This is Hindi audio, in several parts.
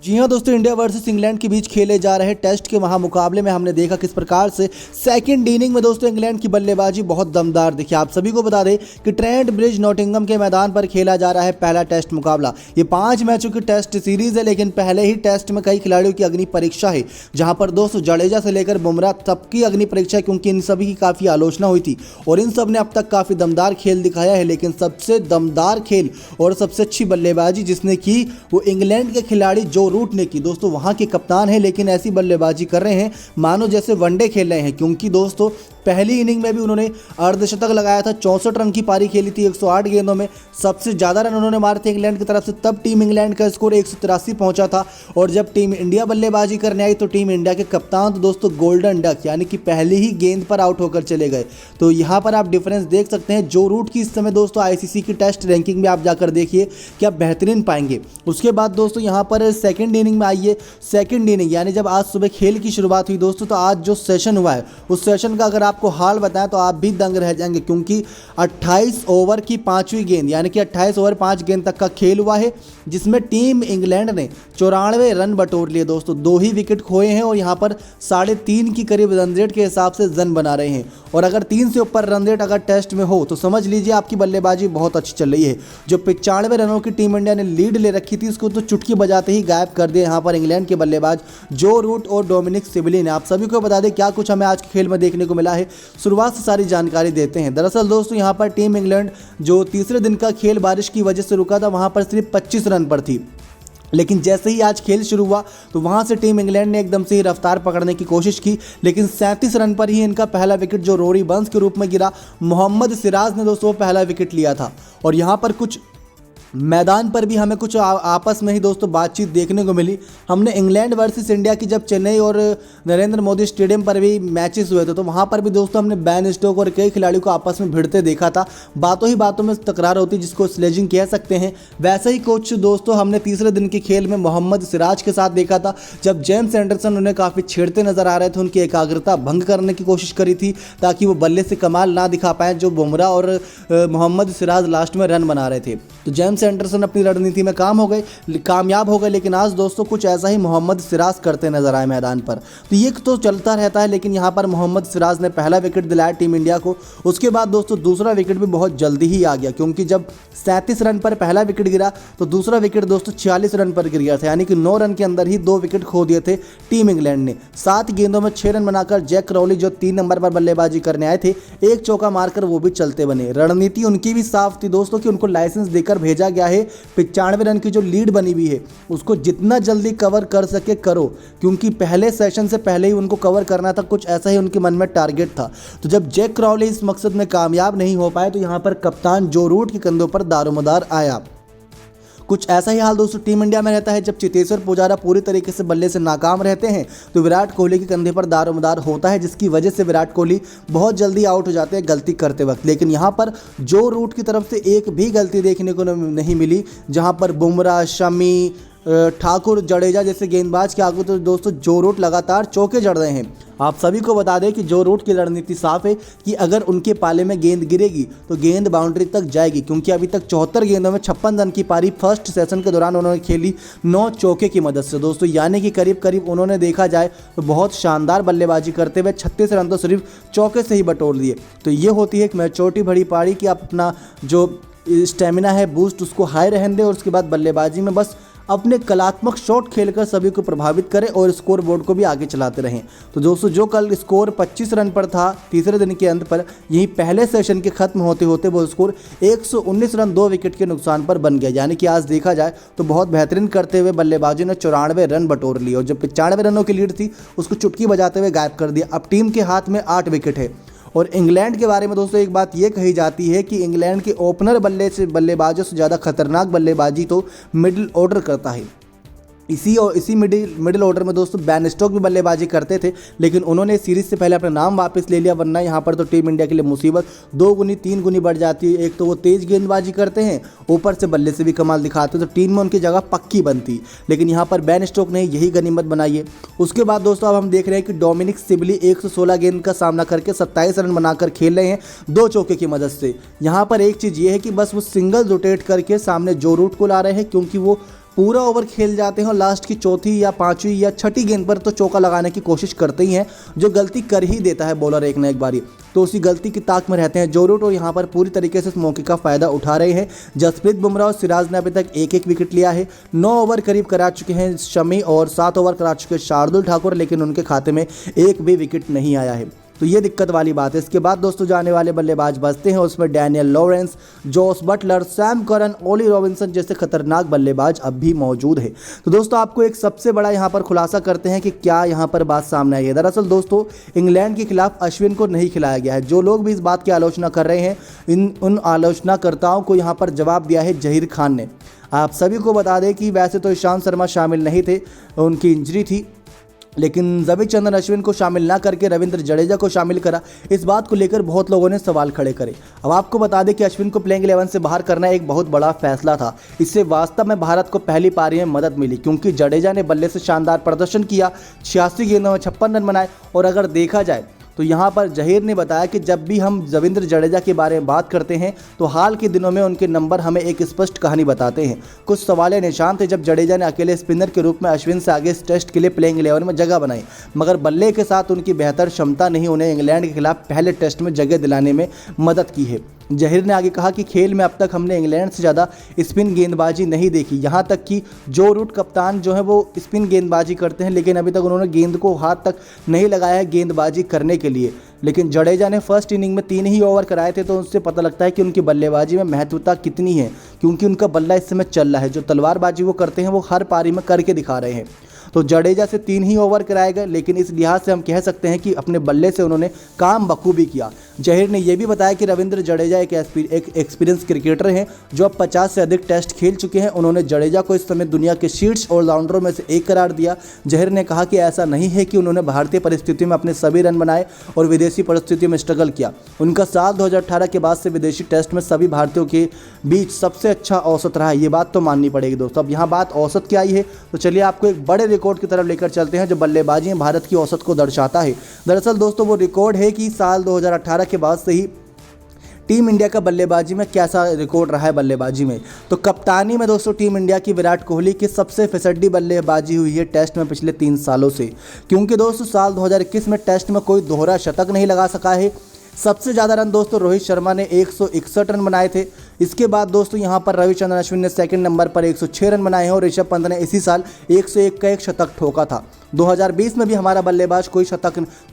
जी हाँ दोस्तों, इंडिया वर्सेस इंग्लैंड के बीच खेले जा रहे टेस्ट के महामुकाबले में हमने देखा किस प्रकार से सेकंड इनिंग में दोस्तों इंग्लैंड की बल्लेबाजी बहुत दमदार दिखी। आप सभी को बता दें कि ट्रेंट ब्रिज नॉटिंघम के मैदान पर खेला जा रहा है पहला टेस्ट मुकाबला। ये 5 मैचों की टेस्ट सीरीज है, लेकिन पहले ही टेस्ट में कई खिलाड़ियों की अग्नि परीक्षा है, जहां पर दोस्तों जडेजा से लेकर बुमराह सबकी अग्नि परीक्षा है, क्योंकि इन सभी की काफ़ी आलोचना हुई थी और इन सब ने अब तक काफ़ी दमदार खेल दिखाया है। लेकिन सबसे दमदार खेल और सबसे अच्छी बल्लेबाजी जिसने की वो इंग्लैंड के खिलाड़ी जो रूट ने की। दोस्तों वहां के कप्तान हैं, लेकिन ऐसी बल्लेबाजी कर रहे हैं मानो जैसे वनडे खेल रहे हैं, क्योंकि दोस्तों पहली इनिंग में भी उन्होंने अर्धशतक लगाया था। 64 रन की पारी खेली थी 108 गेंदों में। सबसे ज़्यादा रन उन्होंने मारे थे इंग्लैंड की तरफ से, तब टीम इंग्लैंड का स्कोर 183 पहुंचा था। और जब टीम इंडिया बल्लेबाजी करने आई तो टीम इंडिया के कप्तान तो दोस्तों गोल्डन डक यानी कि पहले ही गेंद पर आउट होकर चले गए। तो यहाँ पर आप डिफरेंस देख सकते हैं। जो रूट की इस समय दोस्तों आईसीसी की टेस्ट रैंकिंग में आप जाकर देखिए क्या बेहतरीन पाएंगे। उसके बाद दोस्तों यहाँ पर सेकेंड इनिंग में आइए। सेकेंड इनिंग यानी जब आज सुबह खेल की शुरुआत हुई दोस्तों, तो आज जो सेशन हुआ है उस सेशन का अगर आपको हाल बताएं तो आप भी दंग रह जाएंगे, क्योंकि 28 ओवर की 5वीं गेंद यानी कि 28 ओवर 5 गेंद तक का खेल हुआ है, जिसमें टीम इंग्लैंड ने 94 रन बटोर लिए दोस्तों। 2 ही विकेट खोए हैं और यहाँ पर 3.5 की करीब रन रेट के हिसाब से रन बना रहे हैं। और अगर 3 से ऊपर रन रेट अगर टेस्ट में हो तो समझ लीजिए आपकी बल्लेबाजी बहुत अच्छी चल रही है। जो 95 रनों की टीम इंडिया ने लीड ले रखी थी उसको तो चुटकी बजाते ही गायब कर दिया यहाँ पर इंग्लैंड के बल्लेबाज जो रूट और डोमिनिक सिबली ने। आप सभी को बता दें क्या कुछ हमें आज के खेल में देखने को मिला है, शुरुआत से सारी जानकारी देते हैं। दरअसल दोस्तों यहाँ पर टीम इंग्लैंड जो तीसरे दिन का खेल बारिश की वजह से रुका था, वहाँ पर सिर्फ 25 रन पर थी। लेकिन जैसे ही आज खेल शुरू हुआ तो वहाँ से टीम इंग्लैंड ने एकदम से ही रफ्तार पकड़ने की कोशिश की, लेकिन 37 रन पर ही इनका पहला विकेट जो रोरी बंस के रूप में गिरा, मोहम्मद सिराज ने दोस्तों पहला विकेट लिया था। और यहाँ पर कुछ मैदान पर भी हमें कुछ आपस में ही दोस्तों बातचीत देखने को मिली। हमने इंग्लैंड वर्सेस इंडिया की जब चेन्नई और नरेंद्र मोदी स्टेडियम पर भी मैचेस हुए थे तो वहाँ पर भी दोस्तों हमने बैन स्टोक और कई खिलाड़ियों को आपस में भिड़ते देखा था। बातों ही बातों में तकरार होती जिसको स्लेजिंग कह सकते हैं। वैसे ही कुछ दोस्तों हमने तीसरे दिन के खेल में मोहम्मद सिराज के साथ देखा था, जब जेम्स एंडरसन उन्हें काफ़ी छेड़ते नजर आ रहे थे, उनकी एकाग्रता भंग करने की कोशिश करी थी ताकि वो बल्ले से कमाल ना दिखा पाएँ जो बुमराह और मोहम्मद सिराज लास्ट में रन बना रहे थे। तो जेम्स एंडरसन अपनी रणनीति में कामयाब हो गए, लेकिन आज दोस्तों कुछ ऐसा ही मोहम्मद सिराज करते नजर आए मैदान पर। तो ये तो चलता रहता है, लेकिन यहाँ पर मोहम्मद सिराज ने पहला विकेट दिलाया टीम इंडिया को। उसके बाद दोस्तों दूसरा विकेट भी बहुत जल्दी ही आ गया, क्योंकि जब 37 रन पर पहला विकेट गिरा तो दूसरा विकेट दोस्तों 46 रन पर गिर गया था, यानी कि 9 रन के अंदर ही 2 विकेट खो दिए थे टीम इंग्लैंड ने। 7 गेंदों में 6 रन बनाकर जैक क्राउली जो 3 नंबर पर बल्लेबाजी करने आए थे, एक चौका मारकर वो भी चलते बने। रणनीति उनकी भी साफ थी दोस्तों कि उनको लाइसेंस देकर भेजा गया है। 95 रन की जो लीड बनी हुई है उसको जितना जल्दी कवर कर सके करो, क्योंकि पहले सेशन से पहले ही उनको कवर करना था। कुछ ऐसा ही उनके मन में टारगेट था। तो जब जैक क्राउली इस मकसद में कामयाब नहीं हो पाए तो यहाँ पर कप्तान जो रूट के कंधों पर दारोमदार आया। कुछ ऐसा ही हाल दोस्तों टीम इंडिया में रहता है। जब चेतेश्वर पुजारा पूरी तरीके से बल्ले से नाकाम रहते हैं तो विराट कोहली के कंधे पर दारोमदार होता है, जिसकी वजह से विराट कोहली बहुत जल्दी आउट हो जाते हैं गलती करते वक्त। लेकिन यहाँ पर जो रूट की तरफ से एक भी गलती देखने को नहीं मिली, जहाँ पर बुमराह, शमी, ठाकुर, जडेजा जैसे गेंदबाज के आगे तो दोस्तों जो रूट लगातार चौके जड़ रहे हैं। आप सभी को बता दें कि जो रूट की रणनीति साफ है कि अगर उनके पाले में गेंद गिरेगी तो गेंद बाउंड्री तक जाएगी, क्योंकि अभी तक 74 गेंदों में 56 रन की पारी फर्स्ट सेशन के दौरान उन्होंने खेली 9 चौके की मदद से दोस्तों, यानी कि करीब करीब उन्होंने देखा जाए तो बहुत शानदार बल्लेबाजी करते हुए 36 रन तो सिर्फ चौके से ही बटोर दिए। तो ये होती है एक मैच्योरिटी भरी पारी कि आप अपना जो स्टेमिना है बूस्ट उसको हाई रहने दें और उसके बाद बल्लेबाजी में बस अपने कलात्मक शॉट खेलकर सभी को प्रभावित करें और स्कोर बोर्ड को भी आगे चलाते रहें। तो दोस्तों जो कल स्कोर 25 रन पर था तीसरे दिन के अंत पर, यही पहले सेशन के खत्म होते होते वो स्कोर 119 रन 2 विकेट के नुकसान पर बन गया। यानी कि आज देखा जाए तो बहुत बेहतरीन करते हुए बल्लेबाजी ने 94 रन बटोर लिए और जो 95 रनों की लीड थी उसको चुटकी बजाते हुए गायब कर दिया। अब टीम के हाथ में 8 विकेट है। और इंग्लैंड के बारे में दोस्तों एक बात ये कही जाती है कि इंग्लैंड के ओपनर बल्लेबाजों से ज़्यादा खतरनाक बल्लेबाजी तो मिडिल ऑर्डर करता है। इसी मिडिल ऑर्डर में दोस्तों बैन स्टोक भी बल्लेबाजी करते थे, लेकिन उन्होंने सीरीज से पहले अपना नाम वापस ले लिया, वरना यहाँ पर तो टीम इंडिया के लिए मुसीबत 2 गुनी 3 गुनी बढ़ जाती है। एक तो वो तेज़ गेंदबाजी करते हैं, ऊपर से बल्ले से भी कमाल दिखाते हैं, तो टीम में उनकी जगह पक्की बनती। लेकिन यहाँ पर बैन स्टोक ने यही गनीमत बनाई है। उसके बाद दोस्तों अब हम देख रहे हैं कि डोमिनिक सिबली 116 गेंद का सामना करके 27 रन बनाकर खेल रहे हैं 2 चौके की मदद से। यहाँ पर एक चीज़ ये है कि बस वो सिंगल रोटेट करके सामने जो रूट को ला रहे हैं, क्योंकि वो पूरा ओवर खेल जाते हैं और लास्ट की चौथी या पांचवी या छठी गेंद पर तो चौका लगाने की कोशिश करते ही हैं, जो गलती कर ही देता है बॉलर एक न एक बारी। तो उसी गलती की ताक में रहते हैं जो रूट और यहाँ पर पूरी तरीके से इस मौके का फायदा उठा रहे हैं। जसप्रीत बुमराह और सिराज ने अभी तक एक एक विकेट लिया है। 9 ओवर करीब करा चुके हैं शमी और 7 ओवर करा चुके हैं शार्दुल ठाकुर, लेकिन उनके खाते में एक भी विकेट नहीं आया है। तो ये दिक्कत वाली बात है। इसके बाद दोस्तों जो आने वाले बल्लेबाज बचते हैं उसमें Daniel Lawrence, Jos Buttler, Sam Curran, Ollie Robinson जैसे खतरनाक बल्लेबाज अब भी मौजूद है। तो दोस्तों आपको एक सबसे बड़ा यहाँ पर खुलासा करते हैं कि क्या यहाँ पर बात सामने आई है। दरअसल दोस्तों इंग्लैंड के खिलाफ अश्विन को नहीं खिलाया गया है। जो लोग भी इस बात की आलोचना कर रहे हैं, उन आलोचनाकर्ताओं को यहाँ पर जवाब दिया है जहीर खान ने। आप सभी को बता दें कि वैसे तो ईशांत शर्मा शामिल नहीं थे, उनकी इंजरी थी, लेकिन रविचंद्रन अश्विन को शामिल ना करके रविंद्र जडेजा को शामिल करा। इस बात को लेकर बहुत लोगों ने सवाल खड़े करे। अब आपको बता दें कि अश्विन को प्लेइंग 11 से बाहर करना एक बहुत बड़ा फैसला था। इससे वास्तव में भारत को पहली पारी में मदद मिली, क्योंकि जडेजा ने बल्ले से शानदार प्रदर्शन किया, 86 गेंदों में 56 रन बनाए। और अगर देखा जाए तो यहाँ पर जहीर ने बताया कि जब भी हम रविंद्र जडेजा के बारे में बात करते हैं तो हाल के दिनों में उनके नंबर हमें एक स्पष्ट कहानी बताते हैं। कुछ सवाल निशान थे जब जडेजा ने अकेले स्पिनर के रूप में अश्विन से आगे इस टेस्ट के लिए प्लेइंग 11 में जगह बनाई, मगर बल्ले के साथ उनकी बेहतर क्षमता नहीं उन्हें इंग्लैंड के खिलाफ पहले टेस्ट में जगह दिलाने में मदद की है। जहीर ने आगे कहा कि खेल में अब तक हमने इंग्लैंड से ज़्यादा स्पिन गेंदबाजी नहीं देखी। यहाँ तक कि जो रूट कप्तान जो है वो स्पिन गेंदबाजी करते हैं, लेकिन अभी तक उन्होंने गेंद को हाथ तक नहीं लगाया है गेंदबाजी करने के लिए। लेकिन जडेजा ने फर्स्ट इनिंग में 3 ही ओवर कराए थे, तो उससे पता लगता है कि उनकी बल्लेबाजी में महत्वता कितनी है, क्योंकि उनका बल्ला इस समय चल रहा है। जो तलवारबाजी वो करते हैं वो हर पारी में करके दिखा रहे हैं। तो जडेजा से 3 ही ओवर कराए गए, लेकिन इस लिहाज से हम कह सकते हैं कि अपने बल्ले से उन्होंने काम बखूबी किया। जहीर ने यह भी बताया कि रविंद्र जडेजा एक एक्सपीरियंस क्रिकेटर हैं जो अब 50 से अधिक टेस्ट खेल चुके हैं। उन्होंने जडेजा को इस समय दुनिया के शीर्ष ऑलराउंडरों में से एक करार दिया। जहीर ने कहा कि ऐसा नहीं है कि उन्होंने भारतीय परिस्थितियों में अपने सभी रन बनाए और विदेशी परिस्थितियों में स्ट्रगल किया। उनका साल 2018 के बाद से विदेशी टेस्ट में सभी भारतीयों के बीच सबसे अच्छा औसत रहा है। ये बात तो माननी पड़ेगी दोस्तों। अब यहाँ बात औसत की आई है, तो चलिए आपको एक बड़े रिकॉर्ड की तरफ लेकर चलते हैं जो बल्लेबाजी में भारत की औसत को दर्शाता है। दरअसल दोस्तों वो रिकॉर्ड है कि साल 2018 के बाद से ही टीम इंडिया का बल्लेबाजी में कैसा रिकॉर्ड रहा है। बल्लेबाजी में तो कप्तानी में दोस्तों टीम इंडिया की विराट कोहली की सबसे फिसड्डी बल्लेबाजी हुई है टेस्ट में पिछले 3 सालों से, क्योंकि दोस्तों साल 2021 में टेस्ट में कोई दोहरा शतक नहीं लगा सका है। सबसे ज़्यादा रन दोस्तों रोहित शर्मा ने 161 रन बनाए थे। इसके बाद दोस्तों यहाँ पर रविचंद्रन अश्विन ने सेकंड नंबर पर 106 रन बनाए हैं और ऋषभ पंत ने इसी साल 101 का एक शतक ठोका था। 2020 में भी हमारा बल्लेबाज कोई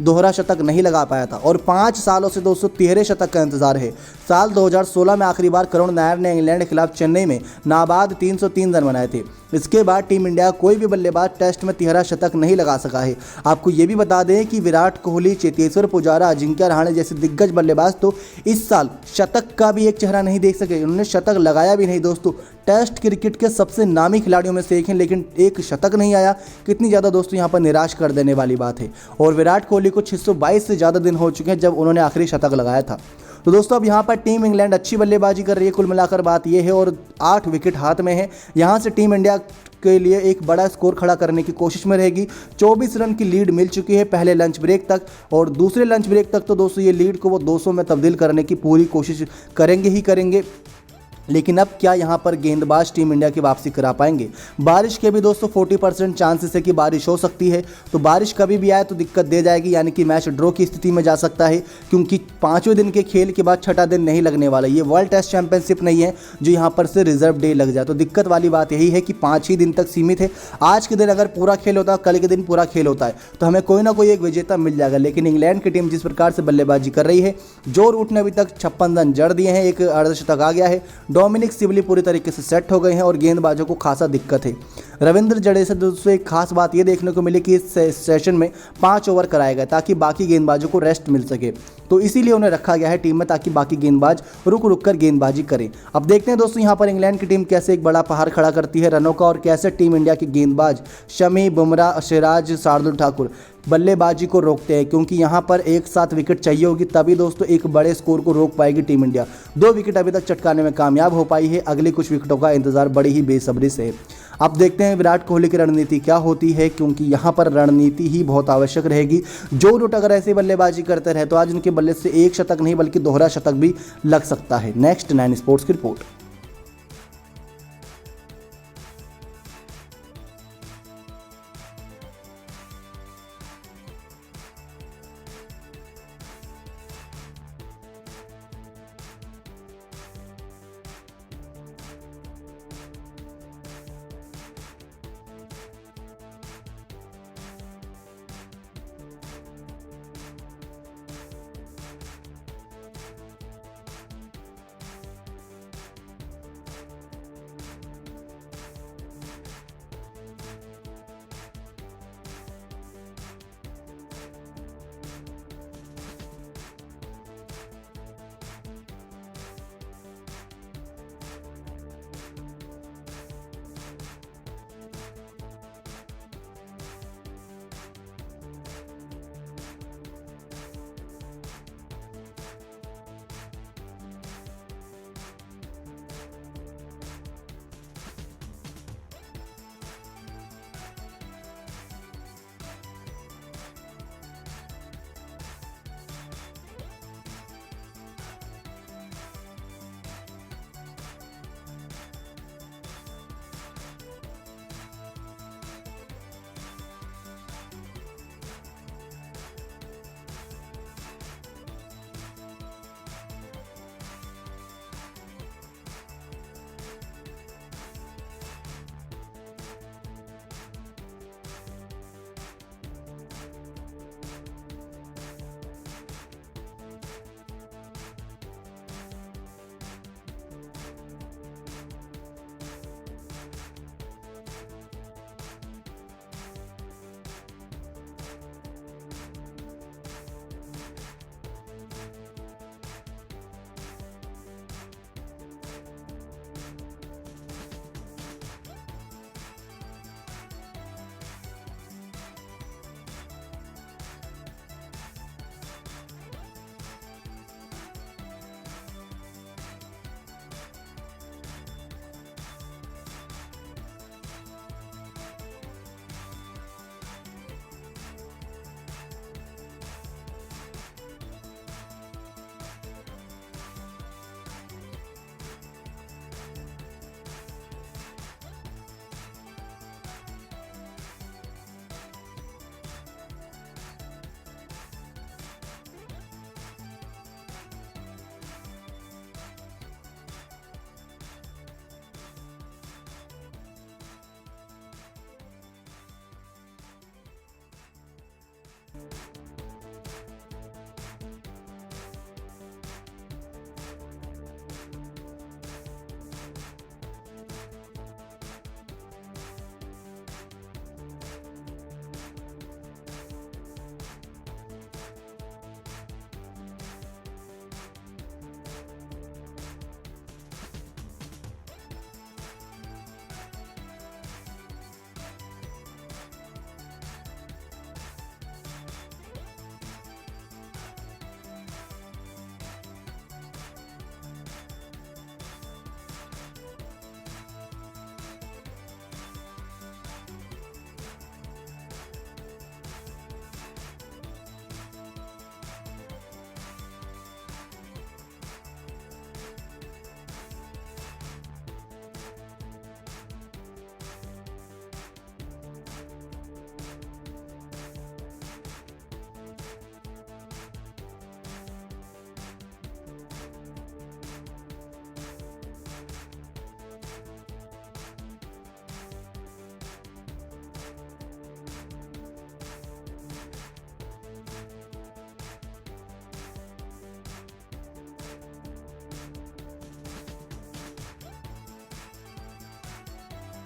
दोहरा शतक नहीं लगा पाया था और 5 सालों से दोस्तों 13 शतक का इंतजार है। साल 2016 में आखिरी बार करुण नायर ने इंग्लैंड के खिलाफ चेन्नई में नाबाद 303 रन बनाए थे। इसके बाद टीम इंडिया कोई भी बल्लेबाज टेस्ट में 13 शतक नहीं लगा सका है। आपको ये भी बता दें कि विराट कोहली, चेतेश्वर पुजारा, अजिंक्य रहाणे जैसे दिग्गज बल्लेबाज तो इस साल शतक का भी एक चेहरा नहीं देख सके। उन्होंने शतक लगाया भी नहीं दोस्तों। टेस्ट क्रिकेट के सबसे नामी खिलाड़ियों में से एक हैं, लेकिन एक शतक नहीं आया। कितनी ज़्यादा दोस्तों यहाँ पर निराश कर देने वाली बात है। और विराट कोहली को 622 से ज़्यादा दिन हो चुके हैं जब उन्होंने आखिरी शतक लगाया था। तो दोस्तों अब यहाँ पर टीम इंग्लैंड अच्छी बल्लेबाजी कर रही है, कुल मिलाकर बात यह है, और 8 विकेट हाथ में है। यहाँ से टीम इंडिया के लिए एक बड़ा स्कोर खड़ा करने की कोशिश में रहेगी। 24 रन की लीड मिल चुकी है पहले लंच ब्रेक तक, और दूसरे लंच ब्रेक तक तो दोस्तों ये लीड को वो 200 में तब्दील करने की पूरी कोशिश करेंगे ही करेंगे। लेकिन अब क्या यहाँ पर गेंदबाज टीम इंडिया की वापसी करा पाएंगे? बारिश के भी दोस्तों 40% चांसेस है कि बारिश हो सकती है, तो बारिश कभी भी आए तो दिक्कत दे जाएगी, यानी कि मैच ड्रॉ की स्थिति में जा सकता है, क्योंकि 5वें दिन के खेल के बाद 6ठा दिन नहीं लगने वाला। ये वर्ल्ड टेस्ट चैंपियनशिप नहीं है जो यहाँ पर से रिजर्व डे लग जाए। तो दिक्कत वाली बात यही है कि 5 ही दिन तक सीमित है। आज के दिन अगर पूरा खेल होता है, कल के दिन पूरा खेल होता है, तो हमें कोई ना कोई एक विजेता मिल जाएगा। लेकिन इंग्लैंड की टीम जिस प्रकार से बल्लेबाजी कर रही है, जो रूट ने अभी तक 56 रन जड़ दिए हैं, एक अर्धशतक आ गया है, डोमिनिक सिबली पूरी तरीके से सेट हो गए हैं और गेंदबाजों को खासा दिक्कत है। रविंद्र जडेजा दोस्तों एक खास बात ये देखने को मिली कि इस सेशन में 5 ओवर कराए गए ताकि बाकी गेंदबाजों को रेस्ट मिल सके, तो इसीलिए उन्हें रखा गया है टीम में ताकि बाकी गेंदबाज रुक रुक कर गेंदबाजी करें। अब देखते हैं दोस्तों यहाँ पर इंग्लैंड की टीम कैसे एक बड़ा पहाड़ खड़ा करती है रनों का, और कैसे टीम इंडिया के गेंदबाज शमी, बुमराह, सिराज, शार्दुल ठाकुर बल्लेबाजी को रोकते हैं, क्योंकि यहाँ पर एक साथ विकेट चाहिए होगी तभी दोस्तों एक बड़े स्कोर को रोक पाएगी टीम इंडिया। 2 विकेट अभी तक चटकाने में कामयाब हो पाई है, अगली कुछ विकेटों का इंतजार बड़ी ही बेसब्री से है। अब देखते हैं विराट कोहली की रणनीति क्या होती है, क्योंकि यहाँ पर रणनीति ही बहुत आवश्यक रहेगी। जो रूट अगर ऐसे बल्लेबाजी करते रहे तो आज उनके बल्ले से एक शतक नहीं बल्कि दोहरा शतक भी लग सकता है। नेक्स्ट 9 स्पोर्ट्स की रिपोर्ट।